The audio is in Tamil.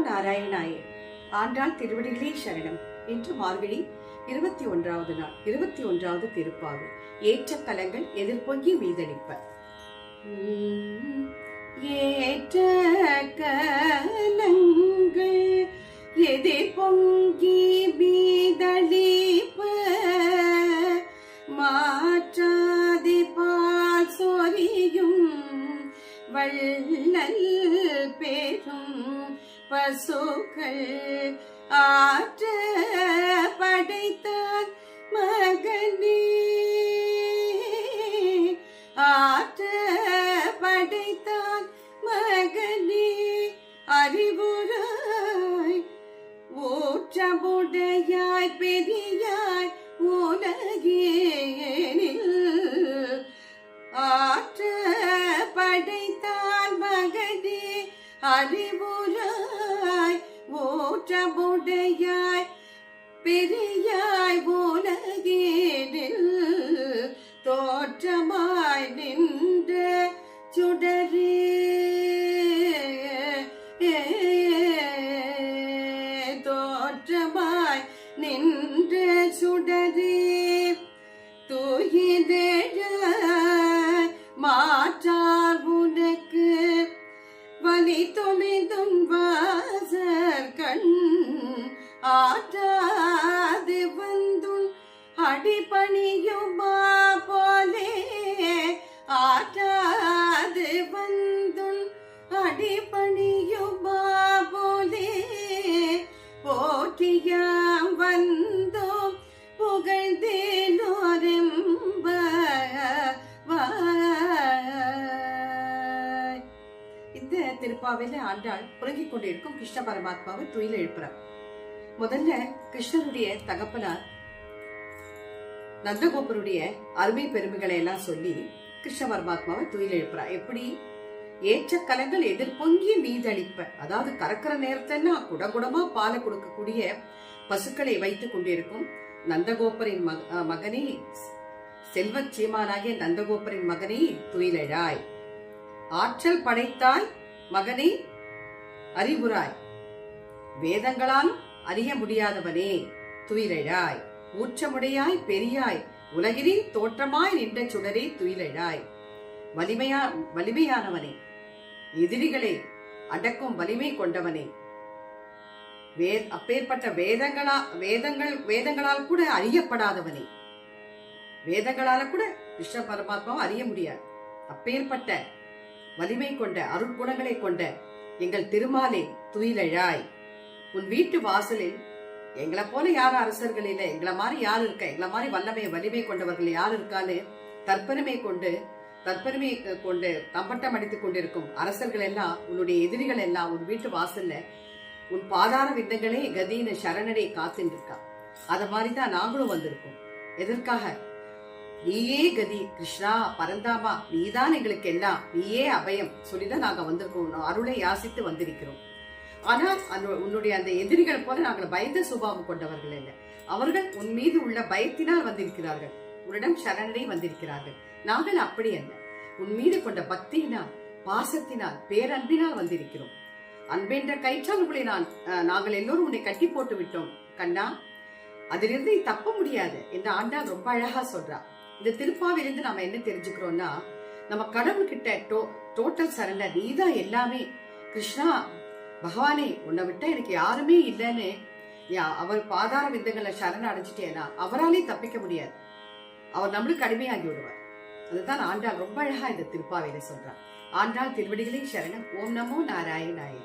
நாராயணாயே. ஆண்டாள் திருவடிகளே சரணம். இன்று மார்கழி 21வது நாள், 21வது திருப்பாவை. ஏற்ற கலங்கள் எதிர்பொங்கி மீதளிப்ப. ஏற்ற கலங்கள் எதிர்பொங்கி மீதளிப்ப, மாற்றாதி பால் சொரியும் வள்ளல் பெரும் பசுக்கள் ஆற்ற படைத்தான் மகனே, ஆற்ற படைத்தான் மகனே, அறிவுராய் ஊற்றமுடையாய் பெரியாய் உலகேனில், ஆற்ற படைத்தான் மகனே, அறிவுராய் ஊற்றமுடையாய் பெரியாய் உலகேனில், தோற்றமாய் நின்ற சுடரே, தோற்றமாய் நின்ற சுடரே, தூயிதழ மாற்றார் உனக்கு வலி தொலைதும் வாசர் கண், ஆற்றாது வந்தும் அடிபணியுமா போலே, ஆற்றாது வந்தும் அடிபணியுமா போலே, போற்றியாம் வந்தோம் புகழ்ந்தேனோரெம்ப. இந்த திருப்பாவையில ஆண்டாள் புறங்கிக் கொண்டிருக்கும் கிருஷ்ண பரமாத்மாவை துயில எழுப்புறார். முதல்ல கிருஷ்ணனுடைய தகப்பனார் நந்தகோபருடைய அருமை பெருமைகளை எல்லாம் சொல்லி கிருஷ்ண பரமாத்மாவை துயில எழுப்புறார். எப்படி? ஏற்ற கலங்கள் எதிர்பொங்கி மீதளிப்ப, அதாவது கறக்கிற நேரத்துல குடகுடமா பாலை கொடுக்கக்கூடிய பசுக்களை வைத்துக் கொண்டிருக்கும் நந்தகோபரின் மகனே, செல்வச் சீமானாகிய நந்தகோபரின் மகனே துயிலழாய். ஆற்றல் படைத்தாய் மகனே, அறிவுராய், வேதங்களாலும் அறிய முடியாதவனே துயிலழாய். ஊற்றமுடையாய் பெரியாய் உலகினில் தோற்றமாய் நின்ற சுடரே துயிலழாய். வலிமையானவனே, எதிரிகளை அடக்கும் வலிமை கொண்டவனே, அப்பேற்பட்ட வேதங்களால் கூட அறியப்படாதவனே, வேதங்களால கூட கிருஷ்ண பரமாத்மாவை அறிய முடியாது. அப்பேற்பட்ட வலிமை கொண்ட அருட்குணங்களை கொண்ட எங்கள் திருமாலே துயிலழாய். உன் வீட்டு வாசலில் எங்களை போல யார் அரசர்கள் இல்லை, எங்களை மாதிரி யார் இருக்க, எங்களை மாதிரி வலிமை கொண்டவர்கள் யார் இருக்கான்னு தற்பெருமை கொண்டு தம்பட்டம் அடித்துக் கொண்டிருக்கும் அரசர்கள் எல்லாம், உன்னுடைய எதிரிகள் எல்லாம் உன் வீட்டு வாசல்ல உன் பாதார விந்தங்களே கதின்னு சரணடை காத்துட்டு இருக்கா. அத மாதிரிதான் நாங்களும் வந்திருக்கோம். எதற்காக? நீயே கதி கிருஷ்ணா பரந்தாமா, நீதான் எங்களுக்கு எல்லாம், நீயே அபயம் சொல்லிதான் நாங்க வந்திருக்கோம், அருளை யாசித்து வந்திருக்கிறோம். ஆனா உன்னுடைய அந்த எதிரிகள் போல நாங்கள் பயந்த சுபாவம் கொண்டவர்கள் இல்லை. அவர்கள் உன் மீது உள்ள பயத்தினால் வந்திருக்கிறார்கள், உன்னிடம் சரணடை வந்திருக்கிறார்கள். நாங்கள் அப்படி அல்ல, உன் மீது கொண்ட பக்தியினால், பாசத்தினால், பேரன்பினால் வந்திருக்கிறோம். அன்பென்ற கயிற்றால் உங்களை நாங்கள் எல்லோரும் உன்னை கட்டி போட்டு விட்டோம் கண்ணா, அதிலிருந்து தப்ப முடியாது என்று ஆண்டாள் ரொம்ப அழகா சொல்றா. இந்த திருப்பாவிலிருந்து நாம என்ன தெரிஞ்சுக்கிறோம்னா, நம்ம கடவுள்கிட்ட டோட்டல் சரண்டர், நீதான் எல்லாமே கிருஷ்ணா பகவானே, உன்னை விட்டா எனக்கு யாருமே இல்லைன்னு அவர் பாதார விந்தங்களை சரண அடைஞ்சிட்டேன்னா அவராலே தப்பிக்க முடியாது, அவர் நம்மளுக்கு கடுமையாகி விடுவார். அதுதான் ஆண்டாள் ரொம்ப அழகா இந்த திருப்பாவையில சொல்றார். ஆண்டாள் திருவடிகளே சரணம். ஓம் நமோ நாராயணாயே.